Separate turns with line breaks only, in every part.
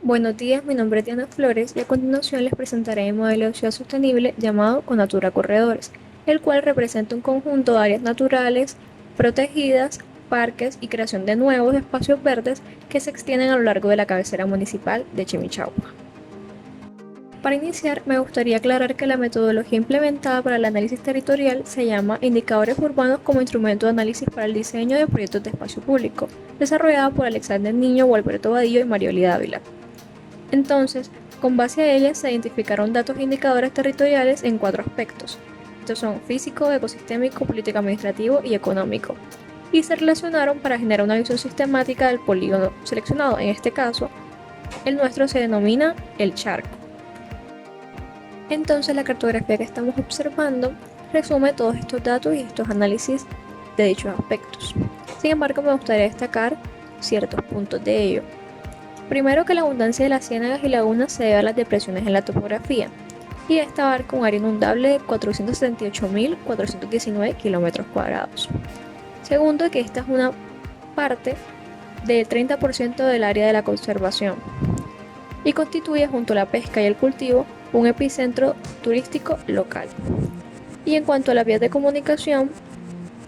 Buenos días, mi nombre es Diana Flores y a continuación les presentaré el modelo de ciudad sostenible llamado Conatura Corredores, el cual representa un conjunto de áreas naturales protegidas, parques y creación de nuevos espacios verdes que se extienden a lo largo de la cabecera municipal de Chimichagua. Para iniciar, me gustaría aclarar que la metodología implementada para el análisis territorial se llama Indicadores Urbanos como instrumento de análisis para el diseño de proyectos de espacio público, desarrollada por Alexander Niño, Gualberto Vadillo y Marioli Dávila. Entonces, con base a ellas se identificaron datos e indicadores territoriales en cuatro aspectos. Estos son físico, ecosistémico, político administrativo y económico. Y se relacionaron para generar una visión sistemática del polígono seleccionado. En este caso, el nuestro se denomina el charco. Entonces, la cartografía que estamos observando resume todos estos datos y estos análisis de dichos aspectos. Sin embargo, me gustaría destacar ciertos puntos de ello. Primero, que la abundancia de las ciénagas y lagunas se debe a las depresiones en la topografía, y esta abarca un área inundable de 478.419 kilómetros cuadrados. Segundo, que esta es una parte del 30% del área de la conservación y constituye, junto a la pesca y el cultivo, un epicentro turístico local. Y en cuanto a las vías de comunicación,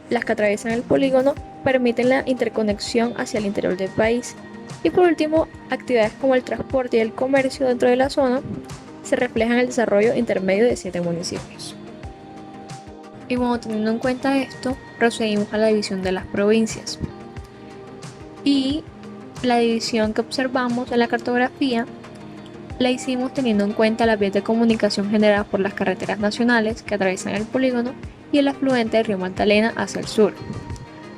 las que atraviesan el polígono permiten la interconexión hacia el interior del país. Y por último, actividades como el transporte y el comercio dentro de la zona se reflejan en el desarrollo intermedio de 7 municipios. Y bueno, teniendo en cuenta esto, procedimos a la división de las provincias. Y la división que observamos en la cartografía la hicimos teniendo en cuenta las vías de comunicación generadas por las carreteras nacionales que atraviesan el polígono y el afluente del río Magdalena hacia el sur.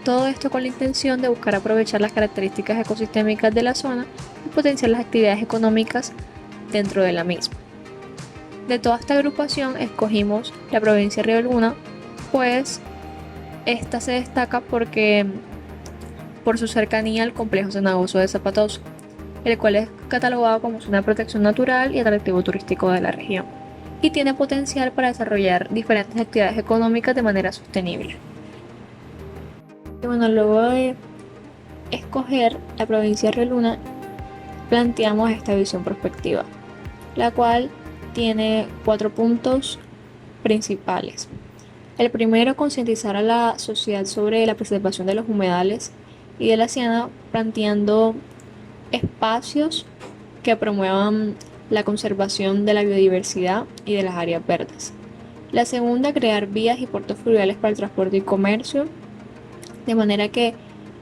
Todo esto con la intención de buscar aprovechar las características ecosistémicas de la zona y potenciar las actividades económicas dentro de la misma. De toda esta agrupación escogimos la provincia de Río Luna, pues esta se destaca por su cercanía al complejo cenagoso de Zapatoso, el cual es catalogado como zona de protección natural y atractivo turístico de la región, y tiene potencial para desarrollar diferentes actividades económicas de manera sostenible. Y bueno, luego de escoger la provincia de Río Luna, planteamos esta visión prospectiva, la cual tiene 4 puntos principales. El primero, concientizar a la sociedad sobre la preservación de los humedales y de la ciénaga, planteando espacios que promuevan la conservación de la biodiversidad y de las áreas verdes. La segunda, crear vías y puertos fluviales para el transporte y comercio, de manera que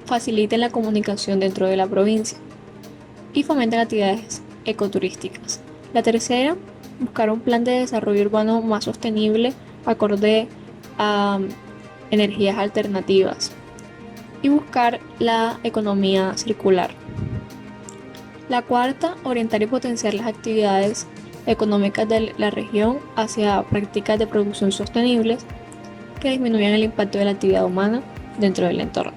faciliten la comunicación dentro de la provincia y fomenten actividades ecoturísticas. La tercera, buscar un plan de desarrollo urbano más sostenible acorde a energías alternativas y buscar la economía circular. La cuarta, orientar y potenciar las actividades económicas de la región hacia prácticas de producción sostenibles que disminuyan el impacto de la actividad humana dentro del entorno.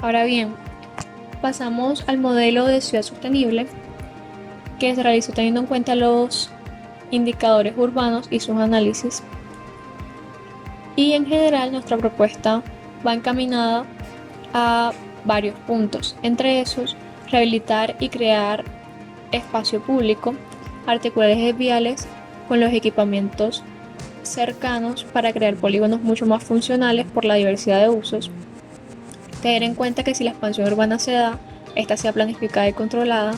Ahora bien, pasamos al modelo de ciudad sostenible, que se realizó teniendo en cuenta los indicadores urbanos y sus análisis. Y en general nuestra propuesta va encaminada a varios puntos, entre esos rehabilitar y crear espacio público, articular ejes viales con los equipamientos cercanos para crear polígonos mucho más funcionales por la diversidad de usos, tener en cuenta que si la expansión urbana se da, esta sea planificada y controlada,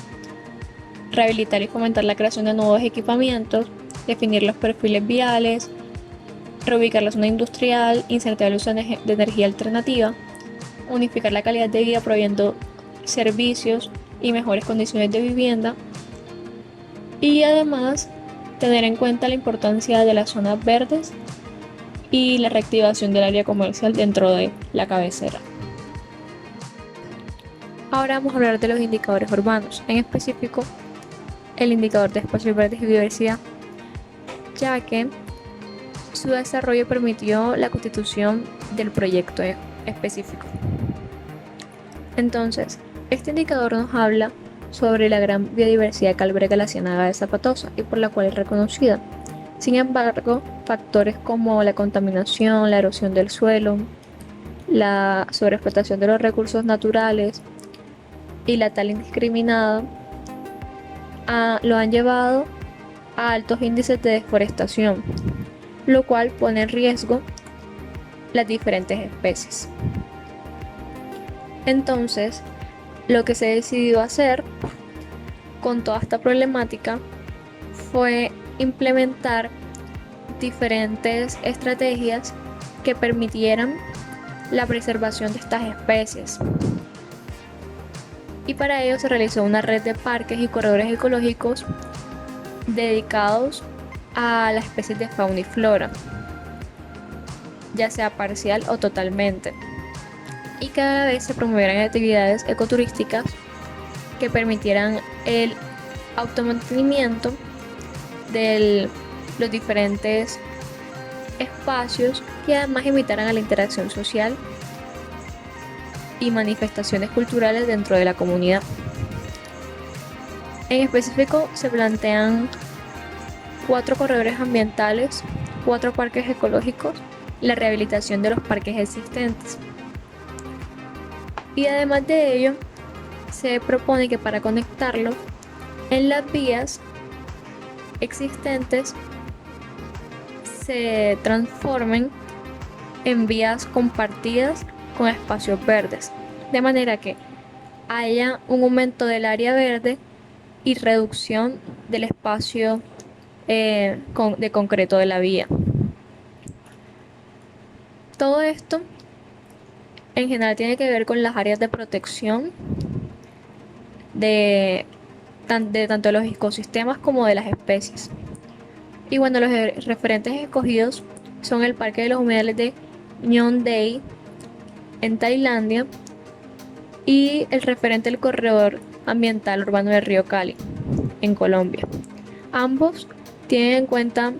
rehabilitar y fomentar la creación de nuevos equipamientos, definir los perfiles viales, reubicar la zona industrial, incentivar el uso de energía alternativa, unificar la calidad de vida proveyendo servicios y mejores condiciones de vivienda, y además tener en cuenta la importancia de las zonas verdes y la reactivación del área comercial dentro de la cabecera. Ahora vamos a hablar de los indicadores urbanos, en específico el indicador de espacios verdes y biodiversidad, ya que su desarrollo permitió la constitución del proyecto específico. Entonces, este indicador nos habla sobre la gran biodiversidad que alberga la Ciénaga de Zapatosa y por la cual es reconocida. Sin embargo, factores como la contaminación, la erosión del suelo, la sobreexplotación de los recursos naturales y la tala indiscriminada lo han llevado a altos índices de deforestación, lo cual pone en riesgo las diferentes especies. Entonces, lo que se decidió hacer con toda esta problemática fue implementar diferentes estrategias que permitieran la preservación de estas especies. Y para ello se realizó una red de parques y corredores ecológicos dedicados a las especies de fauna y flora, ya sea parcial o totalmente. Y cada vez se promovieran actividades ecoturísticas que permitieran el automantenimiento de los diferentes espacios y además invitaran a la interacción social y manifestaciones culturales dentro de la comunidad. En específico se plantean 4 corredores ambientales, 4 parques ecológicos y la rehabilitación de los parques existentes. Y además de ello, se propone que para conectarlos en las vías existentes se transformen en vías compartidas con espacios verdes, de manera que haya un aumento del área verde y reducción del espacio de concreto de la vía. Todo esto en general tiene que ver con las áreas de protección de tanto los ecosistemas como de las especies. Y bueno, los referentes escogidos son el Parque de los Humedales de Myeongdae en Tailandia y el referente del Corredor Ambiental Urbano del Río Cali en Colombia. Ambos tienen en cuenta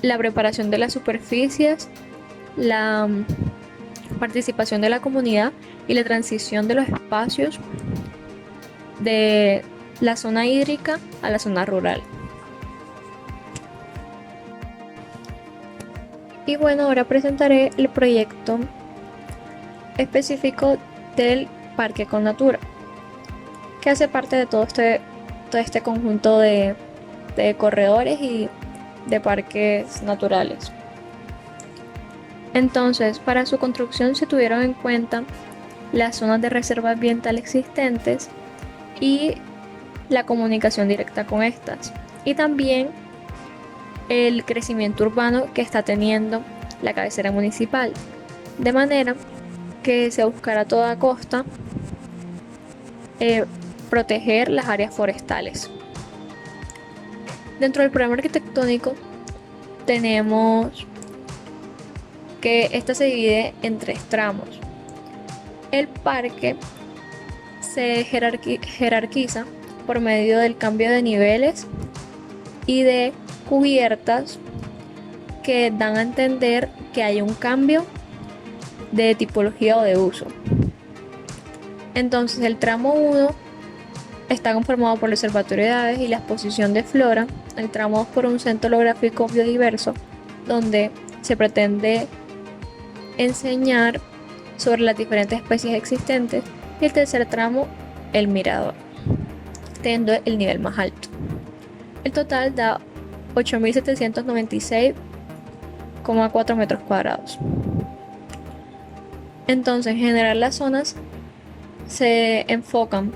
la preparación de las superficies, la participación de la comunidad y la transición de los espacios de la zona hídrica a la zona rural. Y bueno, ahora presentaré el proyecto específico del Parque Con Natura, que hace parte de todo este conjunto de corredores y de parques naturales. Entonces, para su construcción se tuvieron en cuenta las zonas de reserva ambiental existentes y la comunicación directa con estas, y también el crecimiento urbano que está teniendo la cabecera municipal, de manera que se buscará a toda costa proteger las áreas forestales. Dentro del programa arquitectónico tenemos que esta se divide en 3 tramos. El parque se jerarquiza por medio del cambio de niveles y de cubiertas que dan a entender que hay un cambio de tipología o de uso. Entonces el tramo 1 está conformado por el Observatorio de Aves y la exposición de flora. El tramo 2 por un centro holográfico biodiverso, donde se pretende enseñar sobre las diferentes especies existentes. Y el tercer tramo, el mirador, teniendo el nivel más alto. El total da 8.796,4 metros cuadrados. Entonces, en general, las zonas se enfocan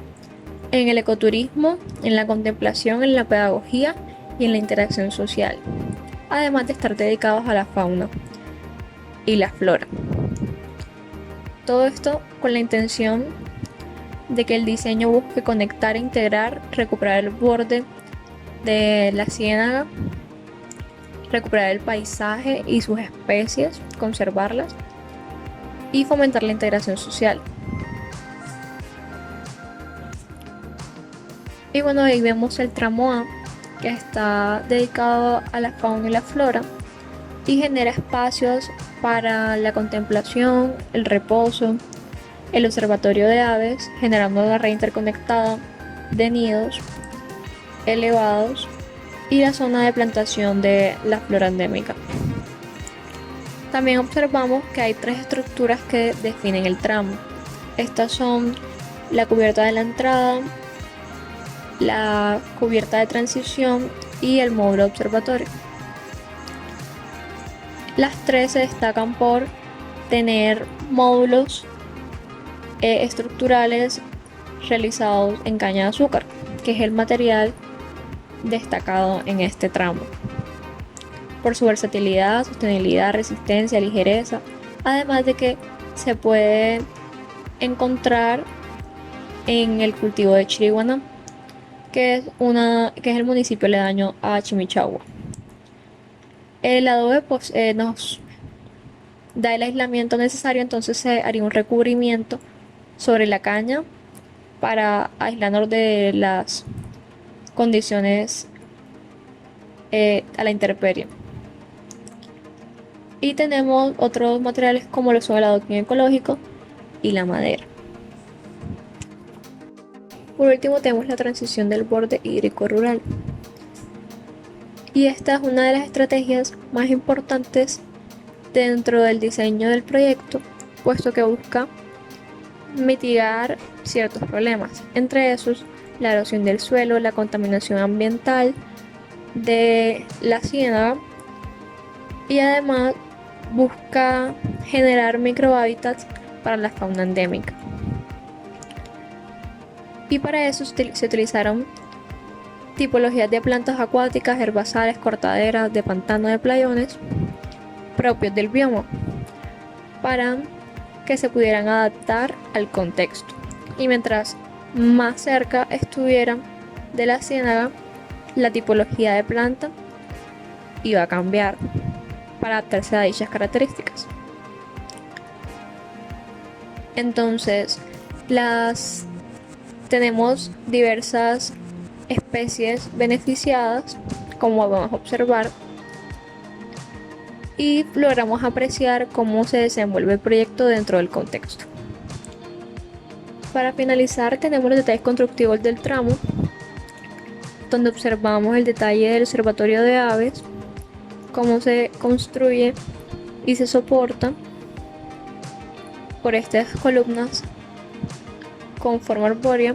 en el ecoturismo, en la contemplación, en la pedagogía y en la interacción social, además de estar dedicados a la fauna y la flora. Todo esto con la intención de que el diseño busque conectar, integrar, recuperar el borde de la ciénaga, recuperar el paisaje y sus especies, conservarlas y fomentar la integración social. Y bueno, ahí vemos el tramo A, que está dedicado a la fauna y la flora y genera espacios para la contemplación, el reposo, el observatorio de aves, generando una red interconectada de nidos elevados y la zona de plantación de la flora endémica. También observamos que hay tres estructuras que definen el tramo. Estas son la cubierta de la entrada, la cubierta de transición y el módulo de observatorio. Las tres se destacan por tener módulos estructurales realizados en caña de azúcar, que es el material destacado en este tramo, por su versatilidad, sostenibilidad, resistencia, ligereza, además de que se puede encontrar en el cultivo de Chiriguaná, que es el municipio aledaño a Chimichagua. El adobe nos da el aislamiento necesario, entonces se haría un recubrimiento sobre la caña para aislarnos de las condiciones a la intemperie. Y tenemos otros materiales como lo son el adoquín ecológico y la madera. Por último tenemos la transición del borde hídrico rural. Y esta es una de las estrategias más importantes dentro del diseño del proyecto, puesto que busca mitigar ciertos problemas, entre esos la erosión del suelo, la contaminación ambiental de la ciénaga, y además busca generar microhábitats para la fauna endémica. Y para eso se utilizaron tipologías de plantas acuáticas, herbazales, cortaderas, de pantano, de playones, propios del bioma, para que se pudieran adaptar al contexto. Y mientras más cerca estuvieran de la ciénaga, la tipología de planta iba a cambiar para adaptarse a dichas características. Entonces, tenemos diversas especies beneficiadas, como vamos a observar, y logramos apreciar cómo se desenvuelve el proyecto dentro del contexto. Para finalizar, tenemos los detalles constructivos del tramo, donde observamos el detalle del observatorio de aves, cómo se construye y se soporta por estas columnas con forma arbórea,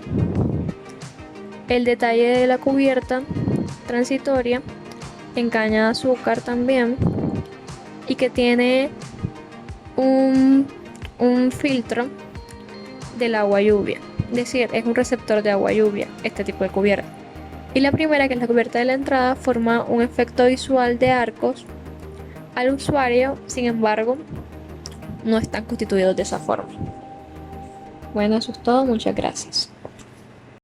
el detalle de la cubierta transitoria en caña de azúcar también, y que tiene un filtro del agua lluvia, es decir, es un receptor de agua lluvia este tipo de cubierta. Y la primera, que es la cubierta de la entrada, forma un efecto visual de arcos al usuario, sin embargo no están constituidos de esa forma. Bueno, eso es todo, muchas gracias.